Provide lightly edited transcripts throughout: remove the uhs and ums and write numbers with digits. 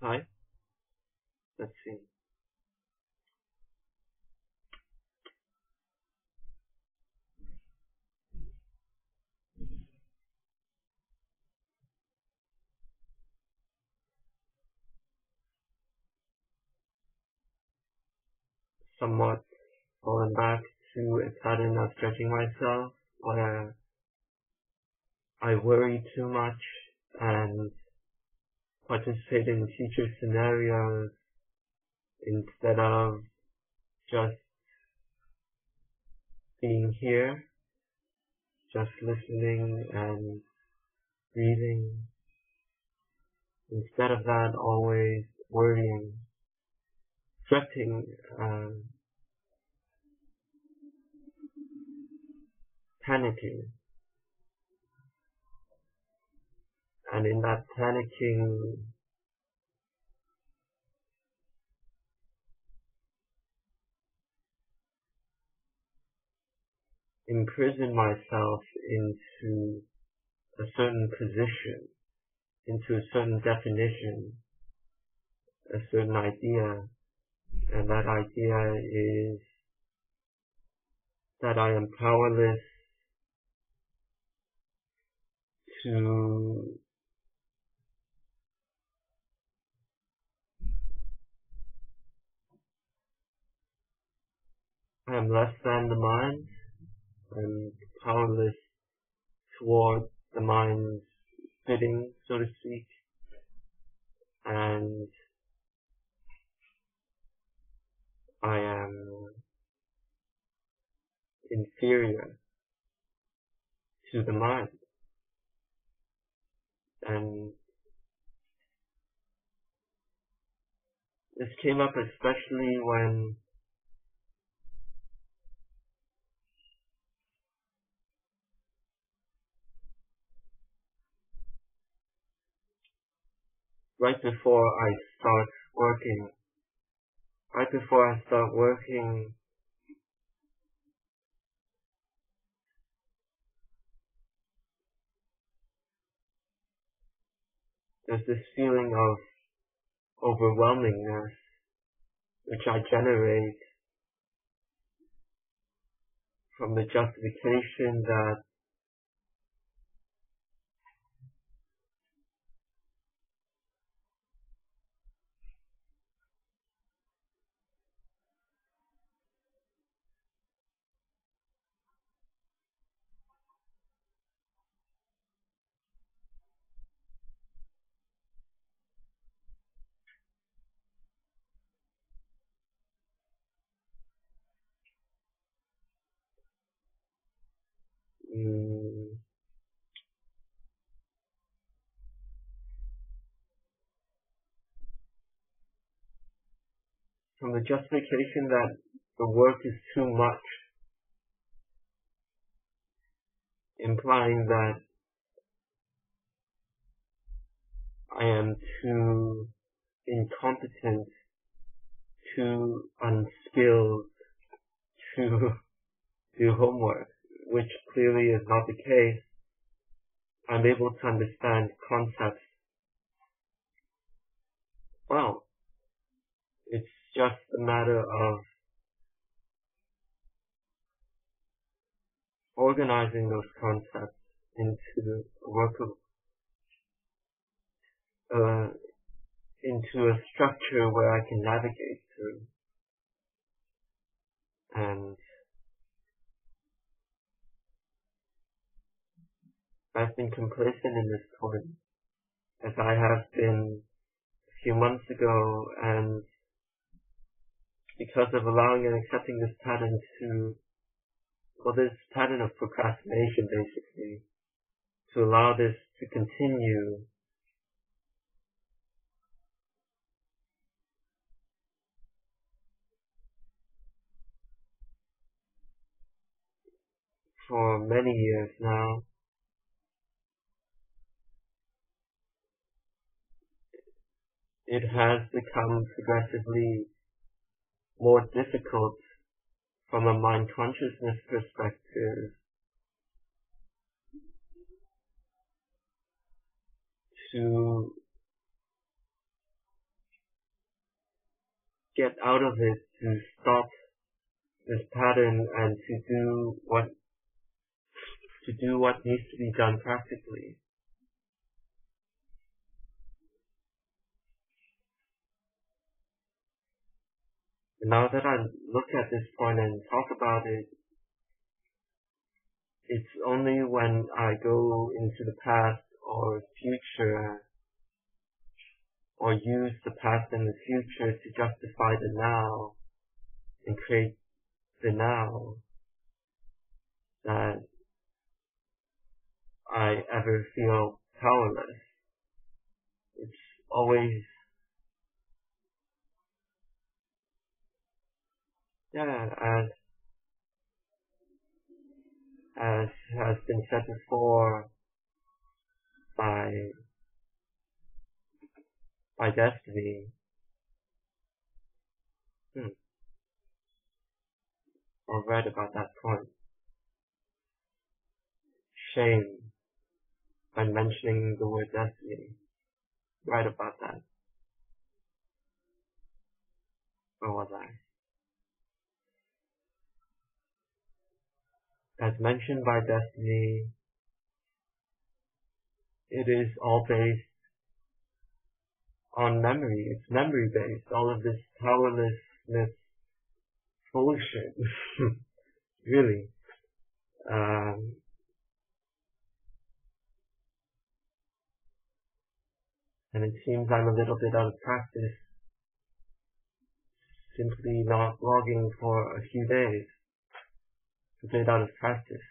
Hi, let's see. Somewhat fallen back to a pattern of judging myself where I worry too much and participate in future scenarios instead of just being here, just listening and breathing. Instead of that, always worrying, fretting, panicking. And in that panicking, imprison myself into a certain position, into a certain definition, a certain idea, and that idea is that I am powerless to I am less than the mind. I'm powerless toward the mind's bidding, so to speak, and I am inferior to the mind. And this came up especially when right before I start working, there's this feeling of overwhelmingness which I generate from the justification that from the justification that the work is too much, implying that I am too incompetent, too unskilled to do homework, which clearly is not the case. I'm able to understand concepts well. It's just a matter of organizing those concepts into into a structure where I can navigate through. And I've been complacent in this point, as I have been a few months ago, and because of allowing and accepting this pattern this pattern of procrastination basically, to allow this to continue, for many years now, it has become progressively more difficult from a mind consciousness perspective to get out of it, to stop this pattern and to do what needs to be done practically. And now that I look at this point and talk about it, it's only when I go into the past or future, or use the past and the future to justify the now and create the now, that I ever feel powerless. It's always, as has been said before by Destiny. Or read about that point. Shame by mentioning the word destiny. Write about that. Where was I? As mentioned by Destiny, it is all based on memory. It's memory based. All of this powerlessness bullshit. Really. And it seems I'm a little bit out of practice, simply not blogging for a few days, a bit out of practice,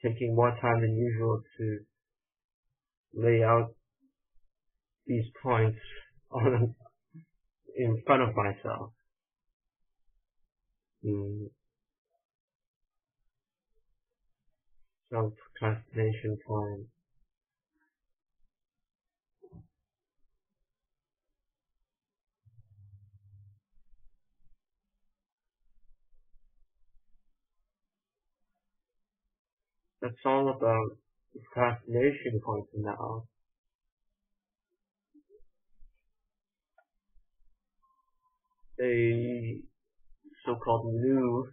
taking more time than usual to lay out these points in front of myself. So procrastination point. That's all about procrastination points now. A so-called new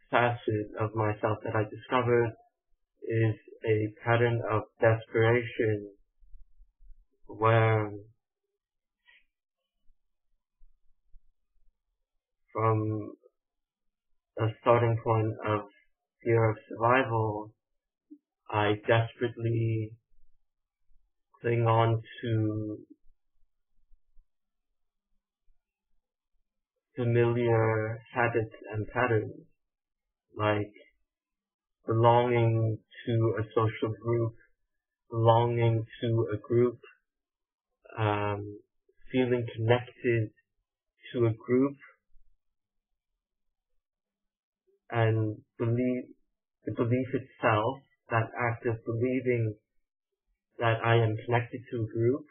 facet of myself that I discovered is a pattern of desperation where from a starting point of fear of survival, I desperately cling on to familiar habits and patterns, like belonging to a social group, belonging to a group, feeling connected to a group, and the belief itself, that act of believing that I am connected to a group,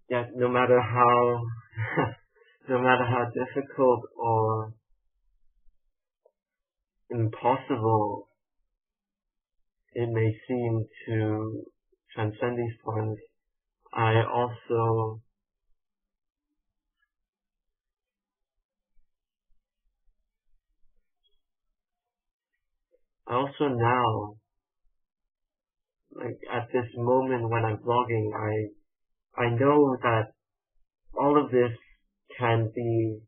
yet no matter how difficult or impossible it may seem to transcend these points, I also now, like at this moment when I'm vlogging, I know that all of this can be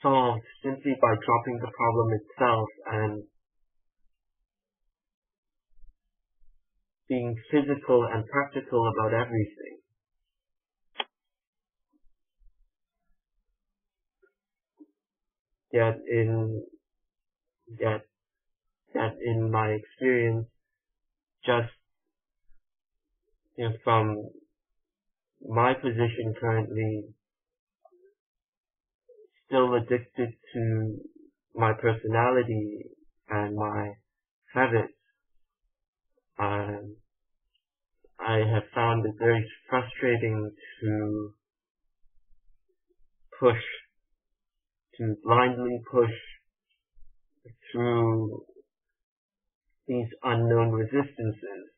solved simply by dropping the problem itself and being physical and practical about everything. Yet in my experience, just from my position currently, still addicted to my personality and my habits, I have found it very frustrating to push, to blindly push through these unknown resistances.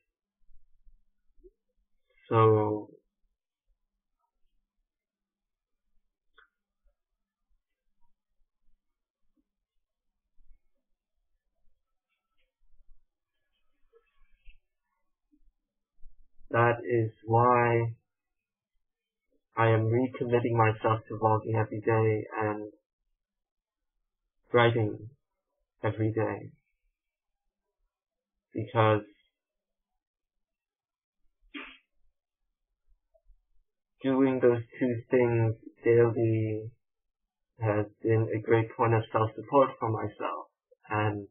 So that is why I am recommitting myself to vlogging every day and writing every day, because doing those two things daily has been a great point of self-support for myself. And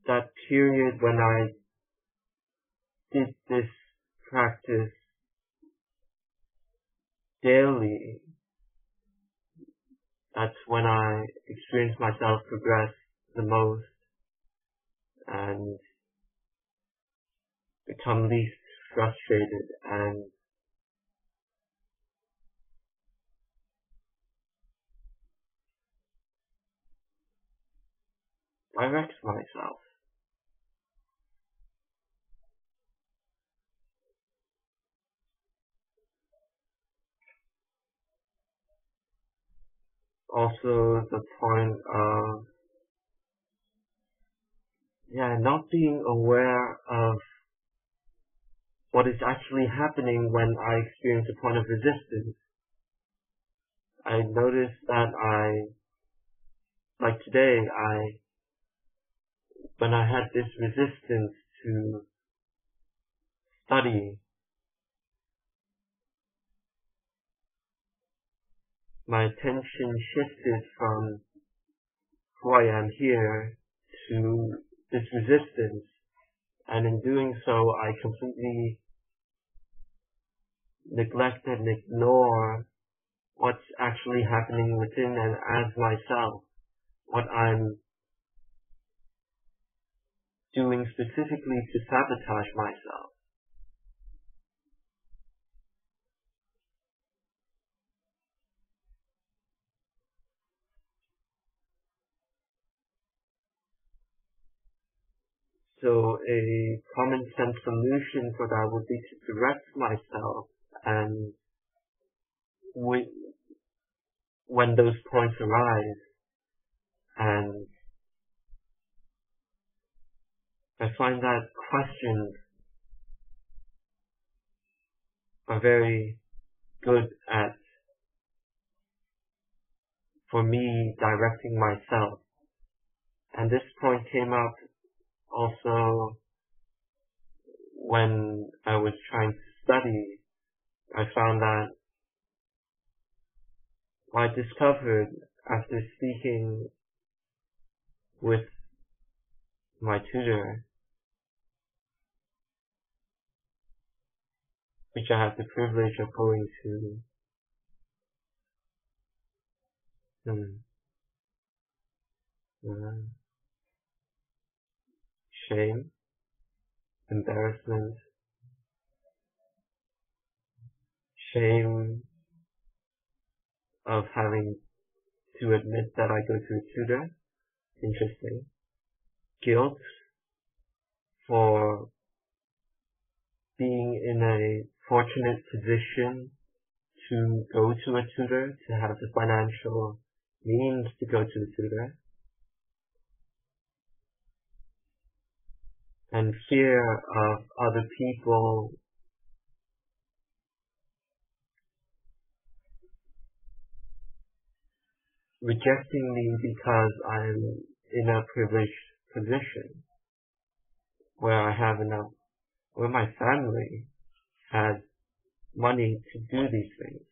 that period when I did this practice daily, that's when I experienced myself progress the most and become least frustrated and direct myself. Also the point of not being aware of what is actually happening when I experience a point of resistance. I noticed that like today, when I had this resistance to study, my attention shifted from who I am here to this resistance, and in doing so, I completely neglect and ignore what's actually happening within and as myself, what I'm doing specifically to sabotage myself. So a common sense solution for that would be to direct myself, and when those points arise, and I find that questions are very good for me directing myself. And this point came up also when I was trying to study. I found that I discovered after speaking with my tutor, which I have the privilege of going to, shame, embarrassment, shame of having to admit that I go to a tutor, interesting, guilt for being in a fortunate position to go to a tutor, to have the financial means to go to the tutor, and fear of other people rejecting me because I'm in a privileged position where where my family has money to do these things.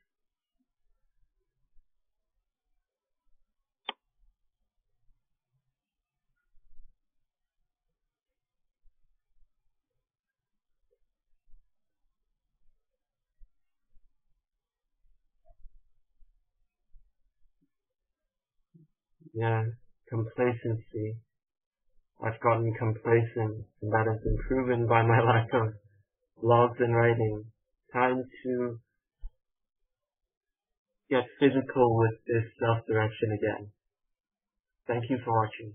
Complacency. I've gotten complacent, and that has been proven by my lack of vlogs and writing. Time to get physical with this self-direction again. Thank you for watching.